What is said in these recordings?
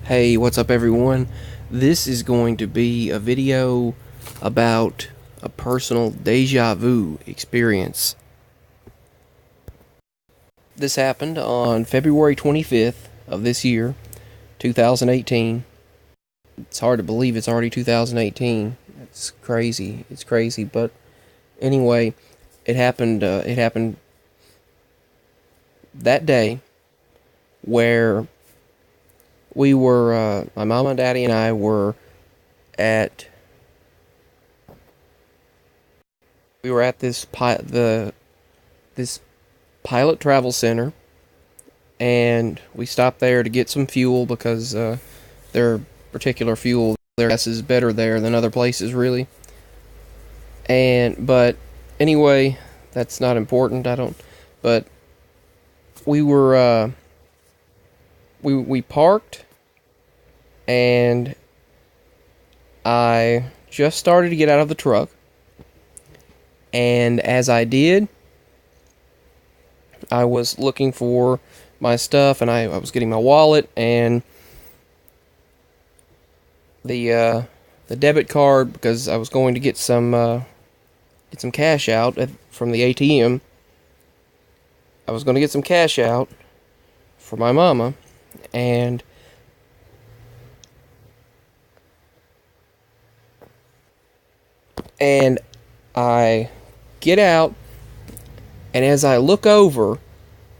Hey, what's up everyone? This is going to be a video about a personal deja vu experience. This happened on February 25th of this year, 2018. It's hard to believe it's already 2018. It's crazy. It's crazy, but anyway, it happened that day where my mama, daddy, and I were at this pilot travel center, and we stopped there to get some fuel because their particular fuel, their gas is better there than other places, really. But anyway, that's not important. But we were we parked. And I just started to get out of the truck. And as I did, I was looking for my stuff, and I was getting my wallet and the debit card, because I was going to get some cash out from the ATM. I was going to get some cash out for my mama, and I get out, and as I look over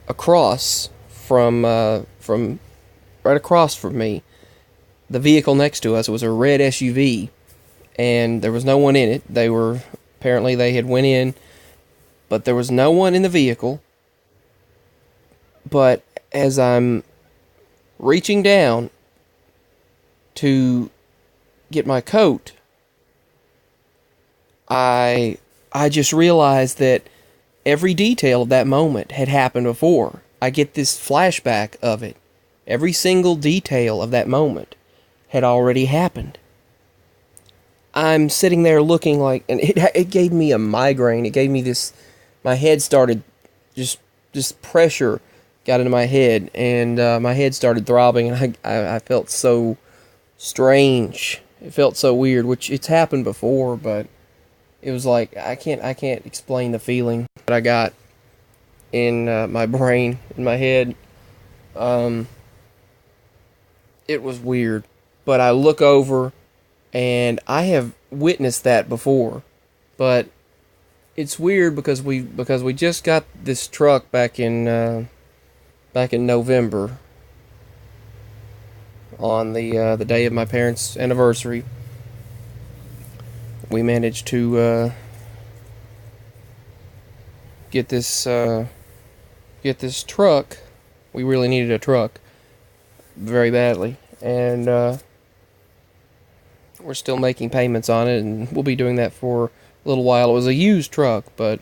across from right across from me, the vehicle next to us was a red SUV, and there was no one in it. Apparently they had went in, but there was no one in the vehicle. But as I'm reaching down to get my coat, I just realized that every detail of that moment had happened before. I get this flashback of it. Every single detail of that moment had already happened. I'm sitting there looking like, and it gave me a migraine. It gave me this, my head started, just pressure got into my head, and my head started throbbing, and I felt so strange. It felt so weird, which it's happened before, but it was like, I can't explain the feeling that I got in my brain, in my head. It was weird. But I look over, and I have witnessed that before. But it's weird because we just got this truck back in November, on the day of my parents' anniversary. We managed to get this truck. We really needed a truck very badly, and we're still making payments on it, and we'll be doing that for a little while. It was a used truck, but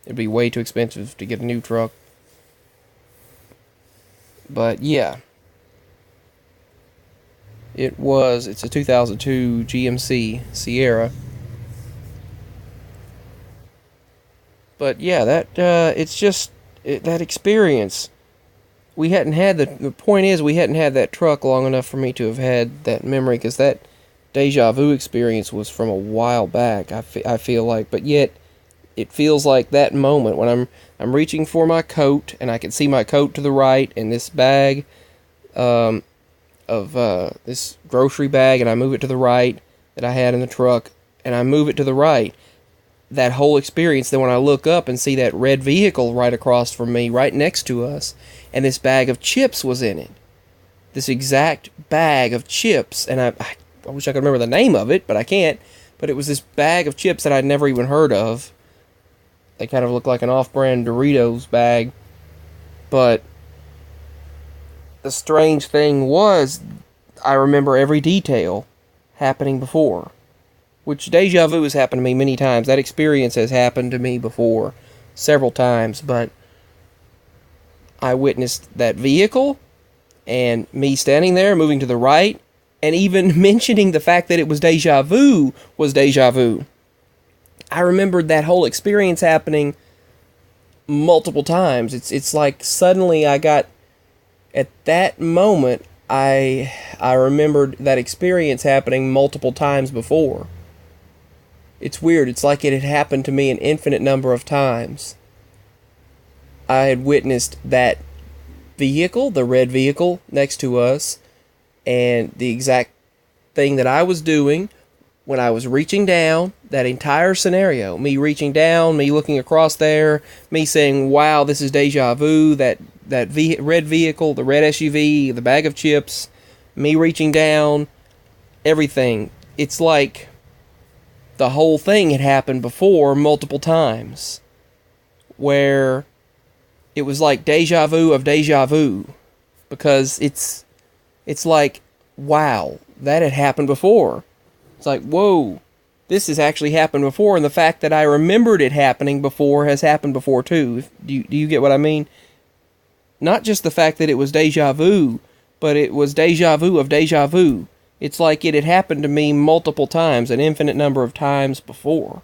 it'd be way too expensive to get a new truck. But yeah, it's a 2002 GMC Sierra. But yeah, that experience, we hadn't had the point is, we hadn't had that truck long enough for me to have had that memory, because that deja vu experience was from a while back, I feel like. But yet it feels like that moment when I'm reaching for my coat, and I can see my coat to the right, and this bag of this grocery bag, and I move it to the right that I had in the truck, and I move it to the right. That whole experience, then when I look up and see that red vehicle right across from me, right next to us, and this bag of chips was in it. This exact bag of chips, and I wish I could remember the name of it, but I can't. But it was this bag of chips that I'd never even heard of. They kind of look like an off-brand Doritos bag. But the strange thing was, I remember every detail happening before. Which, deja vu has happened to me many times. That experience has happened to me before, several times. But I witnessed that vehicle, and me standing there, moving to the right, and even mentioning the fact that it was deja vu was deja vu. I remembered that whole experience happening multiple times. It's like suddenly I got, at that moment, I remembered that experience happening multiple times before. It's weird. It's like it had happened to me an infinite number of times. I had witnessed that vehicle, the red vehicle next to us, and the exact thing that I was doing when I was reaching down, that entire scenario, me reaching down, me looking across there, me saying, wow, this is deja vu, that red vehicle, the red SUV, the bag of chips, me reaching down, everything. It's like the whole thing had happened before multiple times, where it was like deja vu of deja vu, because it's like, wow, that had happened before. It's like, whoa, this has actually happened before, and the fact that I remembered it happening before has happened before too. Do you get what I mean? Not just the fact that it was deja vu, but it was deja vu of deja vu. It's like it had happened to me multiple times, an infinite number of times before.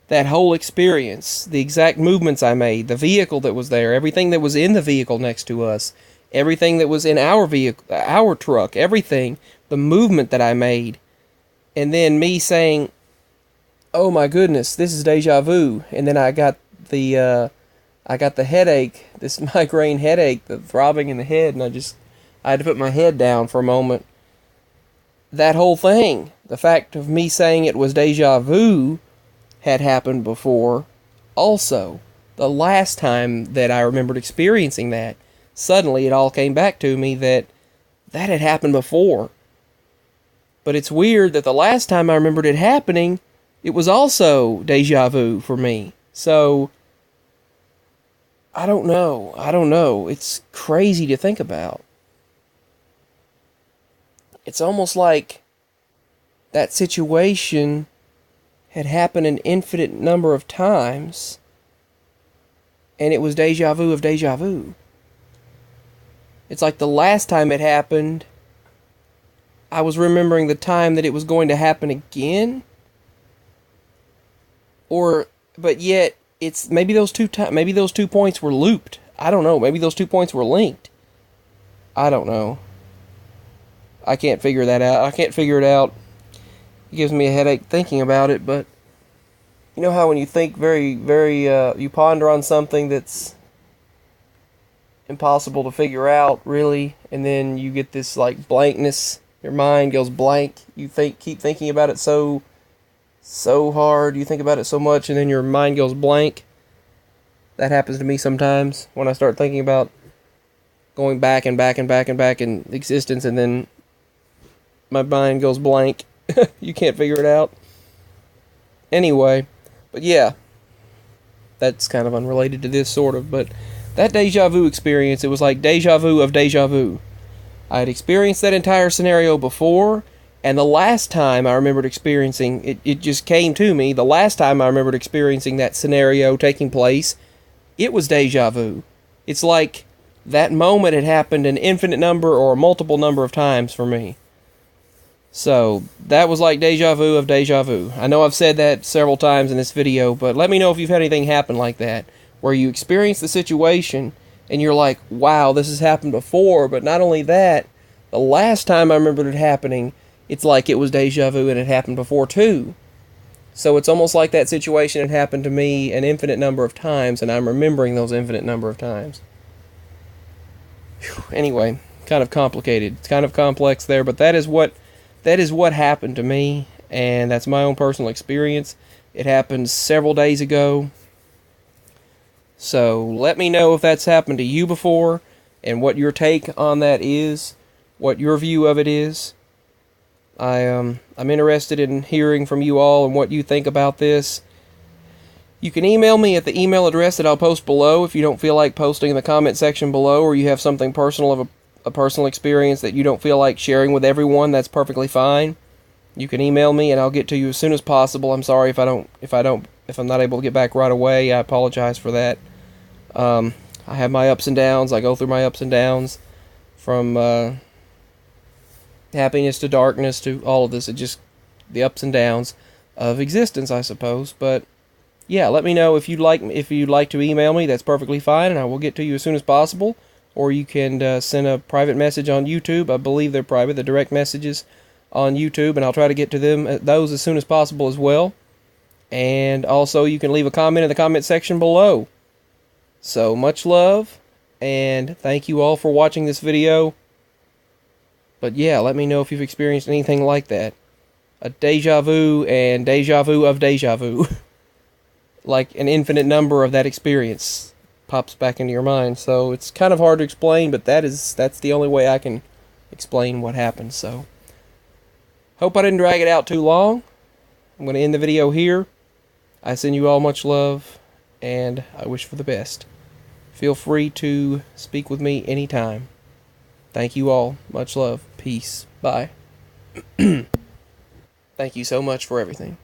That whole experience, the exact movements I made, the vehicle that was there, everything that was in the vehicle next to us, everything that was in our vehicle, our truck, everything, the movement that I made, and then me saying, "Oh my goodness, this is deja vu," and then I got the headache, this migraine headache, the throbbing in the head, and I had to put my head down for a moment. That whole thing, the fact of me saying it was deja vu, had happened before. Also, the last time that I remembered experiencing that, suddenly it all came back to me that had happened before. But it's weird that the last time I remembered it happening, it was also deja vu for me. So, I don't know. It's crazy to think about. It's almost like that situation had happened an infinite number of times, and it was deja vu of deja vu. It's like the last time it happened, I was remembering the time that it was going to happen again, but yet it's maybe those two points were looped. I don't know. Maybe those 2 points were linked. I don't know. I can't figure that out. I can't figure it out. It gives me a headache thinking about it, but you know how when you think you ponder on something that's impossible to figure out, really, and then you get this like blankness, your mind goes blank, you keep thinking about it so hard, you think about it so much, and then your mind goes blank. That happens to me sometimes when I start thinking about going back and back and back and back in existence, and then my mind goes blank. You can't figure it out. Anyway, but yeah, that's kind of unrelated to this, sort of, but that deja vu experience, it was like deja vu of deja vu. I had experienced that entire scenario before, and the last time I remembered experiencing, it just came to me, the last time I remembered experiencing that scenario taking place, it was deja vu. It's like that moment had happened an infinite number or a multiple number of times for me. So, that was like deja vu of deja vu. I know I've said that several times in this video, but let me know if you've had anything happen like that, where you experience the situation, and you're like, wow, this has happened before, but not only that, the last time I remembered it happening, it's like it was deja vu and it happened before too. So it's almost like that situation had happened to me an infinite number of times, and I'm remembering those infinite number of times. Whew. Anyway, kind of complicated. It's kind of complex there, but that is what happened to me, and that's my own personal experience. It happened several days ago. So let me know if that's happened to you before, and what your take on that is, what your view of it is. I'm interested in hearing from you all and what you think about this. You can email me at the email address that I'll post below if you don't feel like posting in the comment section below, or you have something personal of a personal experience that you don't feel like sharing with everyone. That's perfectly fine. You can email me and I'll get to you as soon as possible. I'm sorry if I'm not able to get back right away. I apologize for that. I have my ups and downs. I go through my ups and downs from happiness to darkness to all of this. It just the ups and downs of existence, I suppose. But yeah, let me know if you'd like to email me. That's perfectly fine, and I will get to you as soon as possible. or you can send a private message on YouTube. I believe they're private, the direct messages on YouTube, and I'll try to get to those as soon as possible as well. And also, you can leave a comment in the comment section below. So, much love, and thank you all for watching this video. But yeah, let me know if you've experienced anything like that. A deja vu and deja vu of deja vu. Like an infinite number of that experience pops back into your mind. So it's kind of hard to explain, but that's the only way I can explain what happened. So hope I didn't drag it out too long. I'm going to end the video here. I send you all much love, and I wish for the best. Feel free to speak with me anytime. Thank you all. Much love. Peace. Bye. Thank you so much for everything.